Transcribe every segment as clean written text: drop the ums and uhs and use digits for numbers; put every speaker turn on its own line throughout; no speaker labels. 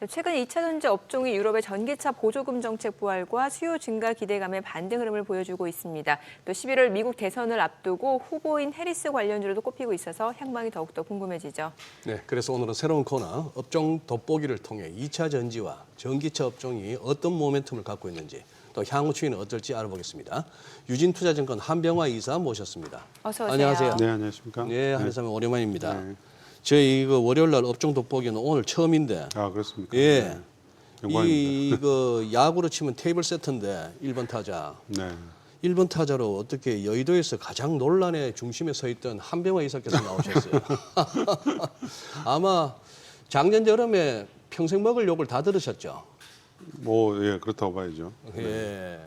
최근 2차 전지 업종이 유럽의 전기차 보조금 정책 부활과 수요 증가 기대감에 반등 흐름을 보여주고 있습니다. 또 11월 미국 대선을 앞두고 후보인 해리스 관련주로도 꼽히고 있어서 향방이 더욱더 궁금해지죠.
네, 그래서 오늘은 새로운 코너 업종 돋보기를 통해 2차 전지와 전기차 업종이 어떤 모멘텀을 갖고 있는지 또 향후 추이는 어떨지 알아보겠습니다. 유진투자증권 한병화 이사 모셨습니다.
어서 오세요.
안녕하세요.
네, 안녕하십니까?
네, 한의사님 오랜만입니다.
네.
저희 이거 월요일날 업종 돋보기는 오늘 처음인데,
아, 그렇습니까?
예,
네. 영광입니다.
이거 야구로 치면 테이블 세트인데 1번 타자.
네.
1번 타자로 어떻게 여의도에서 가장 논란의 중심에 서 있던 한병화 이사께서 나오셨어요. 아마 작년 여름에 평생 먹을 욕을 다 들으셨죠.
뭐, 예, 그렇다고 봐야죠.
예.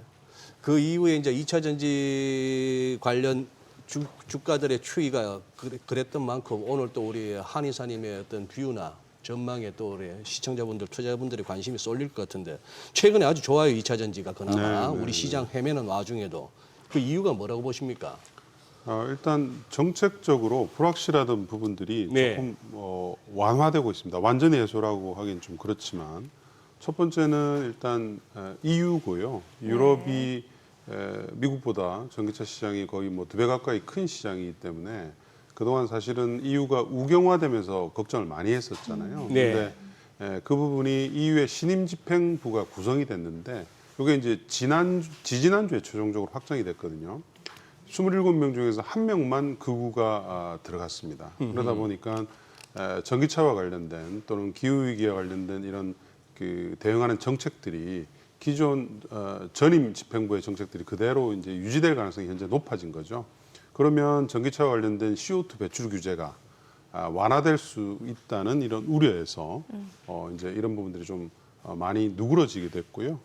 그 이후에 이제 2차 전지 관련 주가들의 추이가 그랬던 만큼 오늘 또 우리 한 이사님의 어떤 뷰나 전망에 또 우리 시청자분들, 투자자분들의 관심이 쏠릴 것 같은데 최근에 아주 좋아요 2차 전지가 그나마 우리 시장 헤매는 와중에도 그 이유가 뭐라고 보십니까?
일단 정책적으로 불확실하던 부분들이
네.
조금 완화되고 있습니다. 완전히 해소라고 하긴 좀 그렇지만 첫 번째는 일단 EU고요. 유럽이 미국보다 전기차 시장이 거의 뭐 2배 가까이 큰 시장이기 때문에 그동안 사실은 EU가 우경화되면서 걱정을 많이 했었잖아요.
네.
그런데 그 부분이 EU의 신임 집행부가 구성이 됐는데 이게 이제 지지난주에 최종적으로 확정이 됐거든요. 27명 중에서 1명만 극우가 들어갔습니다. 그러다 보니까 전기차와 관련된 또는 기후위기와 관련된 이런 그 대응하는 정책들이 기존 전임 집행부의 정책들이 그대로 이제 유지될 가능성이 현재 높아진 거죠. 그러면 전기차와 관련된 CO2 배출 규제가 완화될 수 있다는 이런 우려에서 이제 이런 부분들이 좀 많이 누그러지게 됐고요.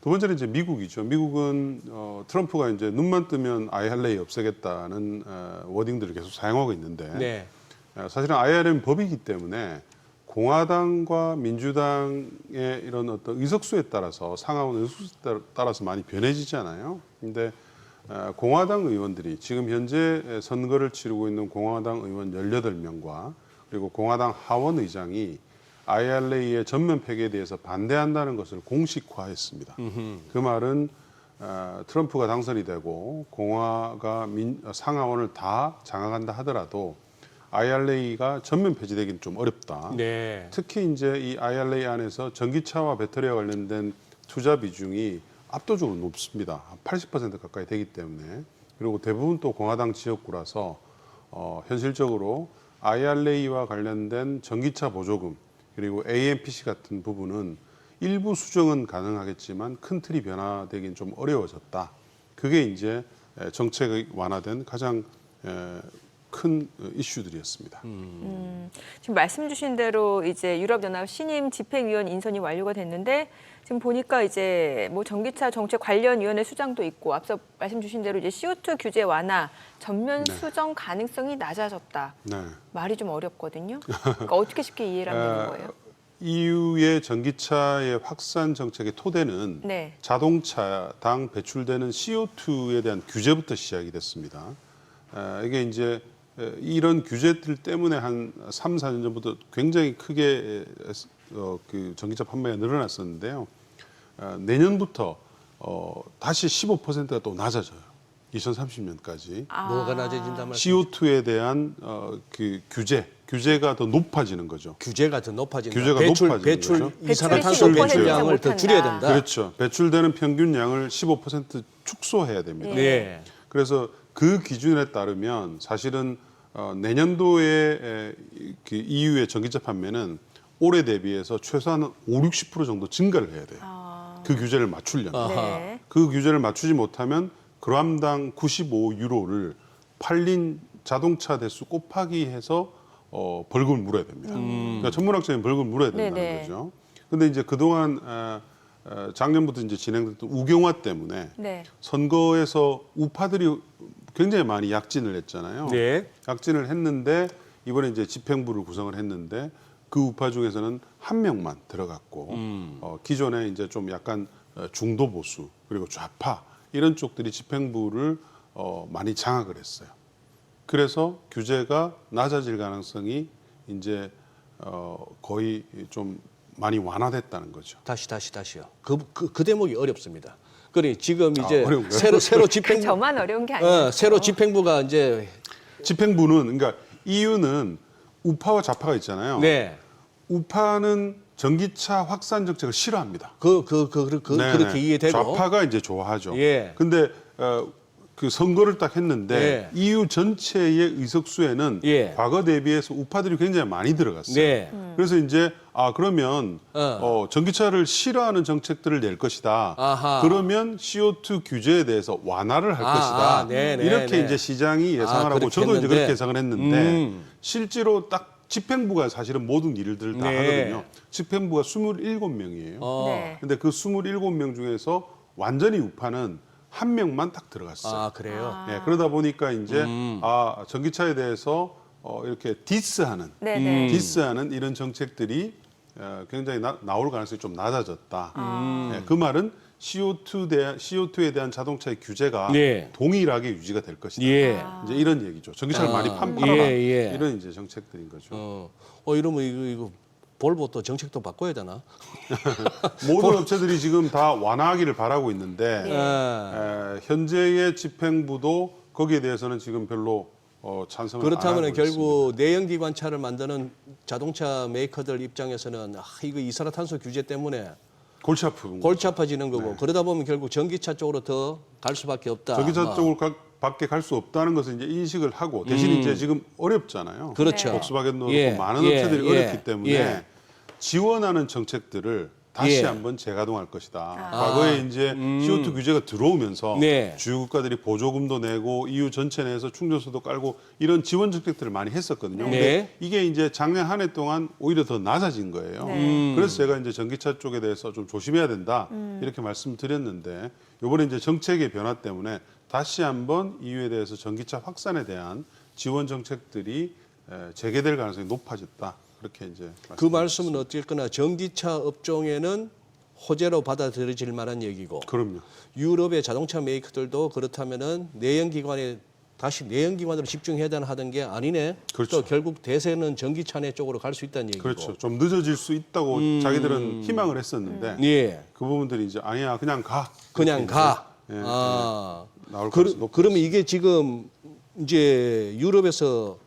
두 번째는 이제 미국이죠. 미국은 트럼프가 이제 눈만 뜨면 IRA 없애겠다는 워딩들을 계속 사용하고 있는데
네.
사실은 IRA는 법이기 때문에 공화당과 민주당의 이런 어떤 의석수에 따라서 상하원 의석수에 따라서 많이 변해지잖아요. 근데 공화당 의원들이 지금 현재 선거를 치르고 있는 공화당 의원 18명과 그리고 공화당 하원 의장이 IRA의 전면 폐기에 대해서 반대한다는 것을 공식화했습니다. 그 말은 트럼프가 당선이 되고 공화가 상하원을 다 장악한다 하더라도 IRA가 전면 폐지되기는 좀 어렵다.
네.
특히 이제 이 IRA 안에서 전기차와 배터리와 관련된 투자 비중이 압도적으로 높습니다. 80% 가까이 되기 때문에 그리고 대부분 또 공화당 지역구라서 현실적으로 IRA와 관련된 전기차 보조금 그리고 AMPC 같은 부분은 일부 수정은 가능하겠지만 큰 틀이 변화되긴 좀 어려워졌다. 그게 이제 정책이 완화된 가장 큰 이슈들이었습니다.
지금 말씀 주신 대로 이제 유럽연합 신임 집행위원 인선이 완료가 됐는데 지금 보니까 이제 뭐 전기차 정책 관련 위원회 수장도 있고 앞서 말씀 주신 대로 이제 CO2 규제 완화 전면 수정 가능성이 낮아졌다.
네.
말이 좀 어렵거든요. 그러니까 어떻게 쉽게 이해를 하면 되는 거예요?
EU의 전기차의 확산 정책의 토대는
네.
자동차당 배출되는 CO2에 대한 규제부터 시작이 됐습니다. 이게 이제 이런 규제들 때문에 한 3, 4년 전부터 굉장히 크게 그 전기차 판매가 늘어났었는데요. 내년부터 다시 15%가 또 낮아져요. 2030년까지.
뭐가 낮아진단 말씀?
CO2에 대한 그 규제가 더 높아지는 거죠.
규제가 더 높아진다.
규제가 높아지는
배출
거죠.
이산화탄소
배출이
배출량을 더
15%
줄여야 된다.
그렇죠. 배출되는 평균 양을 15% 축소해야 됩니다.
네.
그래서 그 기준에 따르면 사실은 내년도에 그 EU의 전기차 판매는 올해 대비해서 최소한 5, 60% 정도 증가를 해야 돼요. 그 규제를 맞추려면.
네.
그 규제를 맞추지 못하면 그람당 95유로를 팔린 자동차 대수 곱하기 해서 벌금을 물어야 됩니다. 그러니까 천문학적인 벌금을 물어야 된다는
네네.
거죠. 근데 이제 그동안 작년부터 이제 진행됐던 우경화 때문에
네.
선거에서 우파들이 굉장히 많이 약진을 했잖아요.
네.
약진을 했는데 이번에 이제 집행부를 구성을 했는데 그 우파 중에서는 1명만 들어갔고 기존에 이제 좀 약간 중도 보수 그리고 좌파 이런 쪽들이 집행부를 많이 장악을 했어요. 그래서 규제가 낮아질 가능성이 이제 거의 좀 많이 완화됐다는 거죠.
다시요. 그 대목이 어렵습니다. 그래 지금 이제
어려운가요?
새로 집행부
저만 어려운 게 아니에요.
새로 집행부가 이제
집행부는 그러니까 EU는 우파와 좌파가 있잖아요.
네.
우파는 전기차 확산 정책을 싫어합니다.
네네. 그렇게 이해되고
좌파가 이제 좋아하죠.
예.
근데 그 선거를 딱 했는데
예.
EU 전체의 의석수에는
예.
과거 대비해서 우파들이 굉장히 많이 들어갔어요.
네.
그래서 이제 그러면 전기차를 싫어하는 정책들을 낼 것이다.
아하.
그러면 CO2 규제에 대해서 완화를 할 것이다.
네네.
이렇게
네.
이제 시장이 예상을 하고
그렇게
저도 이제
했는데.
그렇게 예상을 했는데 실제로 딱 집행부가 사실은 모든 일들을 다
네.
하거든요. 집행부가 27명이에요.
네.
근데 그 27명 중에서 완전히 우파는 한 명만 딱 들어갔어요.
아 그래요.
예, 그러다 보니까 이제 전기차에 대해서 이렇게 디스하는 이런 정책들이 굉장히 나올 가능성이 좀 낮아졌다. 예, 그 말은 CO2에 대한 자동차의 규제가
네.
동일하게 유지가 될 것이다.
예.
이제 이런 얘기죠. 전기차를 많이 팔아라.
예.
이런 이제 정책들인 거죠.
이러면 이거 볼보 또 정책도 바꿔야 되나?
모든 업체들이 지금 다 완화하기를 바라고 있는데 현재의 집행부도 거기에 대해서는 지금 별로 찬성을 안
그렇다면
하고
결국 내연기관차를 만드는 자동차 메이커들 입장에서는 이거 이산화탄소 규제 때문에
있습니다. 골치 아픈
골치 아파지는 거고 그러다 보면 결국 전기차 쪽으로 더 갈 수밖에 없다.
전기차 쪽으로 밖에 갈 수 없다는 것을 이제 인식을 하고 대신 이제 지금 어렵잖아요.
그렇죠.
복스바겐도 그렇고
예,
많은
예,
업체들이
예,
어렵기 때문에
예.
지원하는 정책들을 다시
예.
한번 재가동할 것이다. 과거에 이제 CO2 규제가 들어오면서
네.
주요 국가들이 보조금도 내고 EU 전체 내에서 충전소도 깔고 이런 지원 정책들을 많이 했었거든요.
네.
근데 이게 이제 작년 한 해 동안 오히려 더 낮아진 거예요. 그래서 제가 이제 전기차 쪽에 대해서 좀 조심해야 된다 이렇게 말씀드렸는데 이번에 이제 정책의 변화 때문에 다시 한번 EU에 대해서 전기차 확산에 대한 지원 정책들이 재개될 가능성이 높아졌다. 그렇게 이제
그 말씀은 어쨌거나 전기차 업종에는 호재로 받아들여질 만한 얘기고
그럼요.
유럽의 자동차 메이커들도 그렇다면은 다시 내연기관으로 집중해야 되나 하던 게 아니네.
그렇죠.
또 결국 대세는 전기차네 쪽으로 갈 수 있다는 얘기고.
그렇죠. 좀 늦어질 수 있다고 자기들은 희망을 했었는데
예.
그 부분들이 이제 아니야 그냥 가.
그냥
이렇게
가.
이제, 나올 가능성이 높아졌어요.
그러면 이게 지금 이제 유럽에서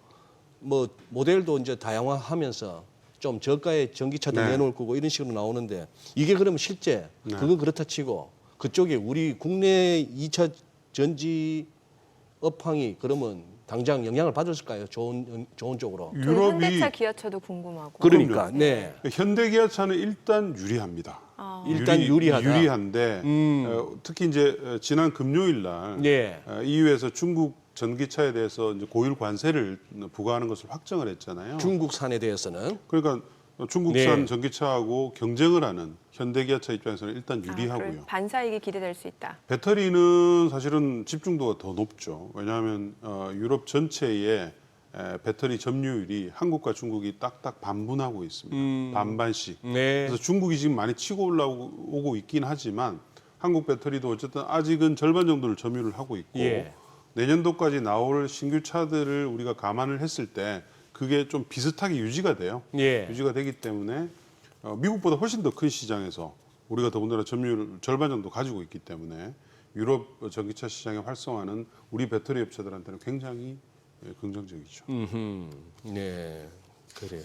뭐 모델도 이제 다양화하면서 좀 저가의 전기차도
네.
내놓을 거고 이런 식으로 나오는데 이게 그러면 실제 그건 그렇다 치고 그쪽에 우리 국내 2차 전지 업황이 그러면 당장 영향을 받았을까요? 좋은 쪽으로.
저는
유럽이
현대차, 기아차도 궁금하고.
그러니까
그럼요.
네.
현대기아차는 일단 유리합니다.
일단 유리하다.
유리한데 특히 이제 지난 금요일 날
예.
EU에서 중국 전기차에 대해서 이제 고율 관세를 부과하는 것을 확정을 했잖아요.
중국산에 대해서는
그러니까 중국산
네.
전기차하고 경쟁을 하는 현대기아차 입장에서는 일단 유리하고요.
그럼 반사이익이 기대될 수 있다.
배터리는 사실은 집중도가 더 높죠. 왜냐하면 유럽 전체의 배터리 점유율이 한국과 중국이 딱딱 반분하고 있습니다. 반반씩.
네.
그래서 중국이 지금 많이 치고 올라오고 있긴 하지만 한국 배터리도 어쨌든 아직은 절반 정도를 점유를 하고 있고
예.
내년도까지 나올 신규 차들을 우리가 감안을 했을 때 그게 좀 비슷하게 유지가 돼요.
예.
유지가 되기 때문에 미국보다 훨씬 더 큰 시장에서 우리가 더군다나 점유율 절반 정도 가지고 있기 때문에 유럽 전기차 시장의 활성화는 우리 배터리 업체들한테는 굉장히 긍정적이죠.
네. 그래요.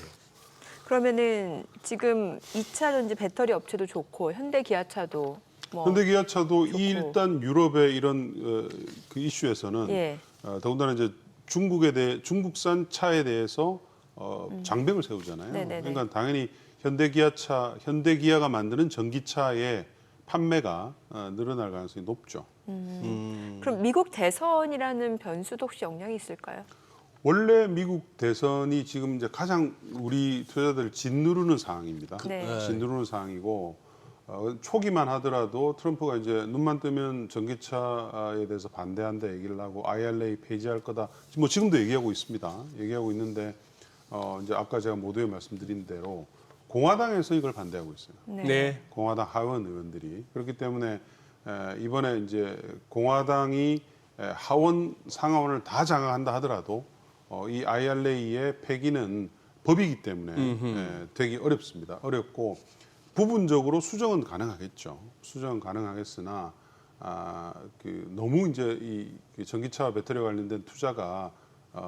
그러면은 지금 2차 전지 배터리 업체도 좋고 현대 기아차도 뭐
현대기아차도
좋고.
일단 유럽의 이런 그 이슈에서는
예.
더군다나 이제 중국산 차에 대해서 장벽을 세우잖아요.
네네네.
그러니까 당연히 현대기아가 만드는 전기차의 판매가 늘어날 가능성이 높죠.
그럼 미국 대선이라는 변수도 혹시 영향이 있을까요?
원래 미국 대선이 지금 이제 가장 우리 투자자들 짓누르는 상황입니다.
네.
짓누르는 상황이고 초기만 하더라도 트럼프가 이제 눈만 뜨면 전기차에 대해서 반대한다 얘기를 하고 IRA 폐지할 거다. 뭐 지금도 얘기하고 있습니다. 얘기하고 있는데 이제 아까 제가 모두에 말씀드린 대로 공화당에서 이걸 반대하고 있어요.
네.
공화당 하원 의원들이 그렇기 때문에 이번에 이제 공화당이 하원 상하원을 다 장악한다 하더라도 이 IRA의 폐기는 법이기 때문에 되기 어렵습니다. 어렵고 부분적으로 수정은 가능하겠죠. 수정은 가능하겠으나 너무 이제 이 전기차와 배터리와 관련된 투자가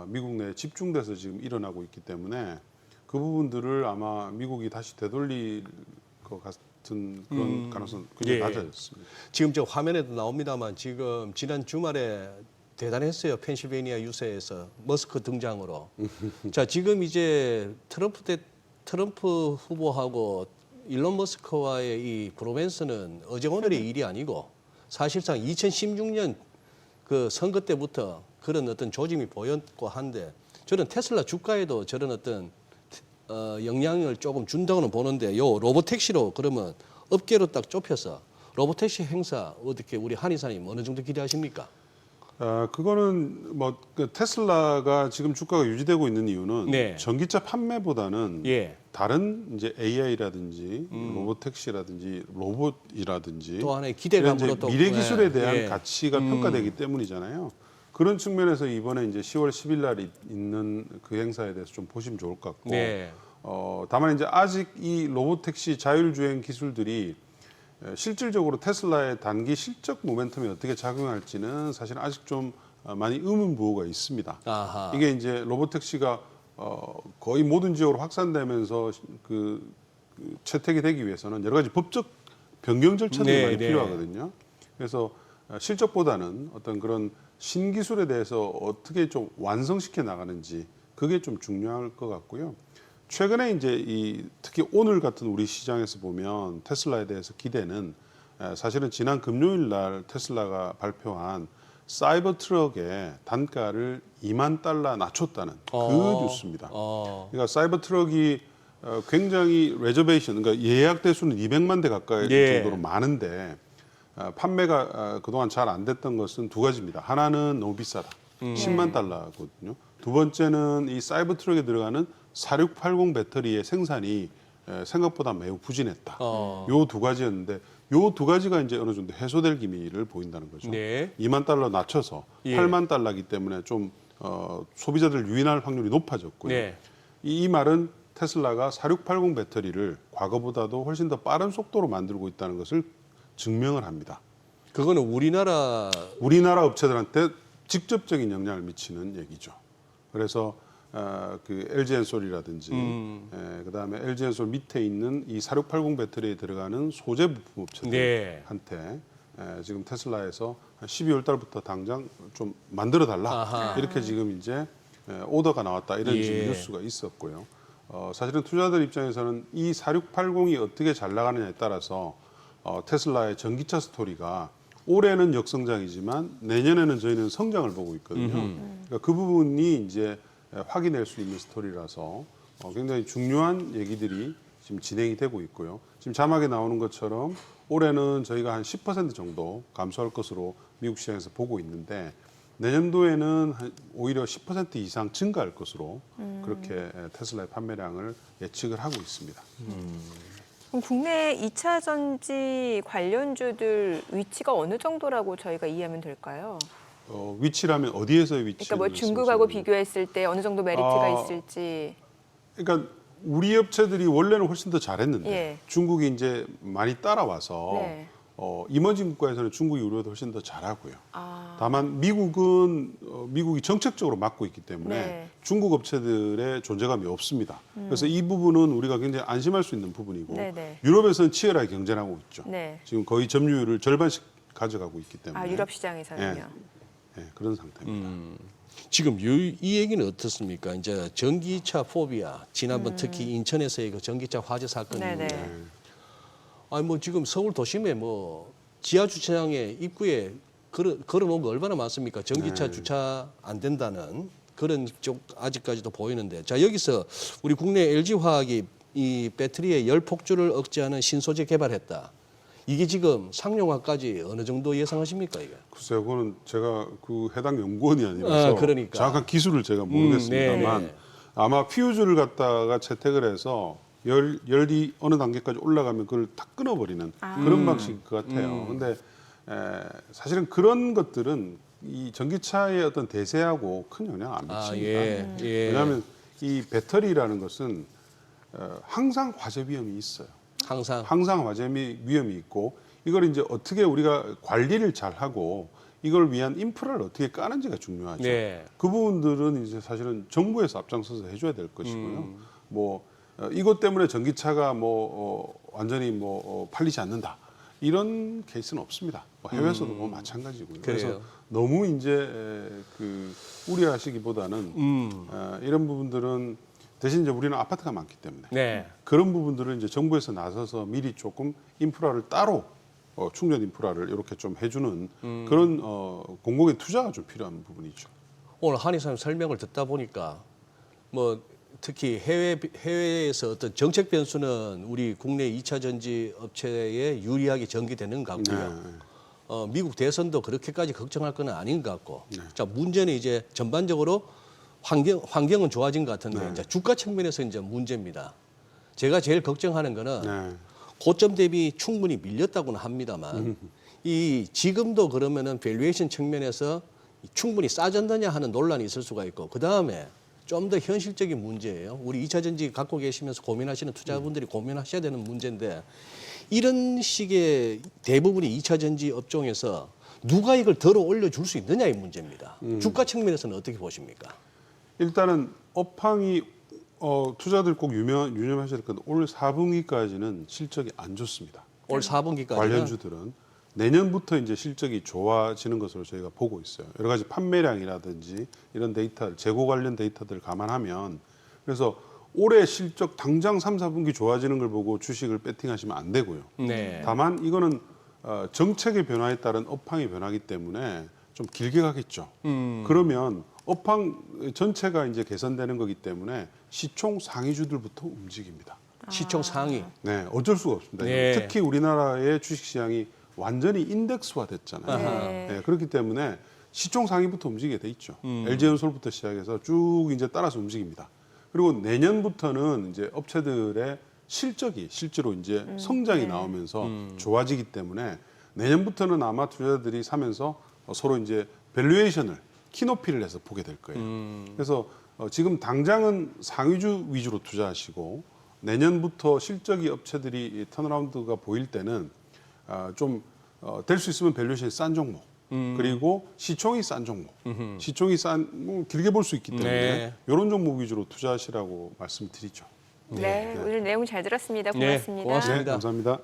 미국 내에 집중돼서 지금 일어나고 있기 때문에 그 부분들을 아마 미국이 다시 되돌릴 것 같은 그런 가능성 굉장히
예.
낮아졌습니다.
지금 저 화면에도 나옵니다만 지금 지난 주말에 대단했어요. 펜실베이니아 유세에서 머스크 등장으로. 자, 지금 이제 트럼프 후보하고 일론 머스크와의 이 브로맨스는 어제 오늘의 일이 아니고 사실상 2016년 그 선거 때부터 그런 어떤 조짐이 보였고 한데 저는 테슬라 주가에도 저런 어떤 영향을 조금 준다고는 보는데 요 로보택시로 그러면 업계로 딱 좁혀서 로보택시 행사 어떻게 우리 한 이사님 어느 정도 기대하십니까?
그거는 뭐 그 테슬라가 지금 주가가 유지되고 있는 이유는
네.
전기차 판매보다는
예.
다른 이제 AI라든지 로보택시라든지 로봇이라든지
또 하나의
이런
기대감으로
이제
또
미래 기술에 대한
예.
가치가 평가되기 때문이잖아요. 그런 측면에서 이번에 이제 10월 10일 날 있는 그 행사에 대해서 좀 보시면 좋을 것 같고
네.
다만 이제 아직 이 로보택시 자율주행 기술들이 실질적으로 테슬라의 단기 실적 모멘텀이 어떻게 작용할지는 사실 아직 좀 많이 의문부호가 있습니다.
아하.
이게 이제 로보택시가 거의 모든 지역으로 확산되면서 채택이 되기 위해서는 여러 가지 법적 변경 절차들이
네,
많이
네.
필요하거든요. 그래서 실적보다는 어떤 그런 신기술에 대해서 어떻게 좀 완성시켜 나가는지 그게 좀 중요할 것 같고요. 최근에 이제 특히 오늘 같은 우리 시장에서 보면 테슬라에 대해서 기대는 사실은 지난 금요일 날 테슬라가 발표한 사이버 트럭의 단가를 $20,000 낮췄다는 그 뉴스입니다. 그러니까 사이버 트럭이 굉장히 레저베이션, 그러니까 예약 대수는 200만 대 가까이
예.
정도로 많은데 판매가 그동안 잘 안 됐던 것은 두 가지입니다. 하나는 너무 비싸다. $100,000거든요. 두 번째는 이 사이버 트럭에 들어가는 4680 배터리의 생산이 생각보다 매우 부진했다. 요 두 가지였는데 요 두 가지가 이제 어느 정도 해소될 기미를 보인다는 거죠.
네.
$20,000 낮춰서
예.
$80,000이기 때문에 좀 소비자들 유인할 확률이 높아졌고요.
네.
이 말은 테슬라가 4680 배터리를 과거보다도 훨씬 더 빠른 속도로 만들고 있다는 것을 증명을 합니다.
그거는 우리나라
우리나라 업체들한테 직접적인 영향을 미치는 얘기죠. 그래서 그 LG엔솔이라든지 그다음에 LG엔솔 밑에 있는 이 4680 배터리에 들어가는 소재 부품 업체들한테 지금 테슬라에서 12월 달부터 당장 좀 만들어 달라.
아하.
이렇게 지금 이제 오더가 나왔다. 이런
예.
지금 뉴스가 있었고요. 사실은 투자자들 입장에서는 이 4680이 어떻게 잘 나가느냐에 따라서 테슬라의 전기차 스토리가 올해는 역성장이지만 내년에는 저희는 성장을 보고 있거든요. 그러니까 그 부분이 이제 확인할 수 있는 스토리라서 굉장히 중요한 얘기들이 지금 진행이 되고 있고요. 지금 자막에 나오는 것처럼 올해는 저희가 한 10% 정도 감소할 것으로 미국 시장에서 보고 있는데 내년도에는 오히려 10% 이상 증가할 것으로 그렇게 테슬라의 판매량을 예측을 하고 있습니다.
그럼 국내 2차 전지 관련주들 위치가 어느 정도라고 저희가 이해하면 될까요?
위치라면 어디에서의 위치?
그러니까 뭐 중국하고 비교했을 때 어느 정도 메리트가 있을지.
그러니까 우리 업체들이 원래는 훨씬 더 잘했는데
예.
중국이 이제 많이 따라와서
네.
이머징 국가에서는 중국이 우리보다 훨씬 더 잘하고요.
아,
다만 미국은 미국이 정책적으로 막고 있기 때문에
네.
중국 업체들의 존재감이 없습니다. 그래서 이 부분은 우리가 굉장히 안심할 수 있는 부분이고
네네.
유럽에서는 치열하게 경쟁하고 있죠.
네.
지금 거의 점유율을 절반씩 가져가고 있기 때문에
아 유럽 시장에서는요.
그런 상태입니다.
지금 이 얘기는 어떻습니까? 이제 전기차 포비아 지난번 특히 인천에서의 그 전기차 화재 사건이
네네.
아니 뭐 지금 서울 도심에 뭐 지하 주차장에 입구에 걸어놓은 거 얼마나 많습니까? 전기차 주차 안 된다는 그런 쪽 아직까지도 보이는데 자 여기서 우리 국내 LG 화학이 이 배터리의 열 폭주를 억제하는 신소재 개발했다. 이게 지금 상용화까지 어느 정도 예상하십니까 이게?
글쎄요, 그거는 제가 그 해당 연구원이 아니라서
그러니까.
정확한 기술을 제가 모르겠습니다만
네.
아마 퓨즈를 갖다가 채택을 해서 열이 어느 단계까지 올라가면 그걸 다 끊어버리는 그런 방식일 것 같아요. 근데 사실은 그런 것들은 이 전기차의 어떤 대세하고 큰 영향 안 미칩니다.
예.
왜냐하면 이 배터리라는 것은 항상 화재 위험이 있어요.
항상
항상 화재 위험이 있고 이걸 이제 어떻게 우리가 관리를 잘 하고 이걸 위한 인프라를 어떻게 까는지가 중요하죠.
네.
그 부분들은 이제 사실은 정부에서 앞장서서 해줘야 될 것이고요. 뭐 이것 때문에 전기차가 완전히 팔리지 않는다 이런 케이스는 없습니다. 뭐 해외에서도 보면 마찬가지고요. 그래서
그래요.
너무 이제 우려하시기보다는 이런 부분들은 대신 이제 우리는 아파트가 많기 때문에
네.
그런 부분들을 이제 정부에서 나서서 미리 조금 인프라를 따로 충전 인프라를 이렇게 좀 해주는 그런 공공의 투자가 좀 필요한 부분이죠.
오늘 한의사님 설명을 듣다 보니까 뭐 특히 해외에서 어떤 정책 변수는 우리 국내 2차 전지 업체에 유리하게 전개되는 것 같고요. 미국 대선도 그렇게까지 걱정할 건 아닌 것 같고. 자, 문제는 이제 전반적으로 환경은 좋아진 것 같은데 이제 주가 측면에서 이제 문제입니다. 제가 제일 걱정하는 거는 고점 대비 충분히 밀렸다고는 합니다만 이 지금도 그러면은 밸류에이션 측면에서 충분히 싸졌느냐 하는 논란이 있을 수가 있고 그 다음에 좀 더 현실적인 문제예요. 우리 2차 전지 갖고 계시면서 고민하시는 투자분들이 고민하셔야 되는 문제인데 이런 식의 대부분의 2차 전지 업종에서 누가 이걸 덜어 올려줄 수 있느냐의 문제입니다. 주가 측면에서는 어떻게 보십니까?
일단은 업황이 투자들 꼭 유념하셔야 될 건데 올 4분기까지는 실적이 안 좋습니다.
올 4분기까지는
관련주들은 내년부터 이제 실적이 좋아지는 것으로 저희가 보고 있어요. 여러 가지 판매량이라든지 이런 데이터, 재고 관련 데이터들을 감안하면 그래서 올해 실적 당장 3, 4분기 좋아지는 걸 보고 주식을 배팅하시면 안 되고요.
네.
다만 이거는 정책의 변화에 따른 업황의 변화이기 때문에 좀 길게 가겠죠. 그러면 업황 전체가 이제 개선되는 거기 때문에 시총 상위주들부터 움직입니다.
시총 상위.
네, 어쩔 수가 없습니다.
네.
특히 우리나라의 주식시장이 완전히 인덱스화 됐잖아요.
네.
네, 그렇기 때문에 시총 상위부터 움직이게 돼 있죠. LG전솔부터 시작해서 쭉 이제 따라서 움직입니다. 그리고 내년부터는 이제 업체들의 실적이 실제로 이제 성장이 나오면서 좋아지기 때문에 내년부터는 아마 투자자들이 사면서 서로 이제 밸류에이션을 키높이를 해서 보게 될 거예요. 그래서 지금 당장은 상위주 위주로 투자하시고 내년부터 실적이 업체들이 턴어라운드가 보일 때는 좀 될 수 있으면 밸류에이션이 싼 종목 그리고 시총이 싼 종목 시총이 싼 길게 볼 수 있기 때문에
네.
이런 종목 위주로 투자하시라고 말씀드리죠.
네, 오늘 내용 잘 들었습니다.
네,
고맙습니다.
고맙습니다.
네, 감사합니다.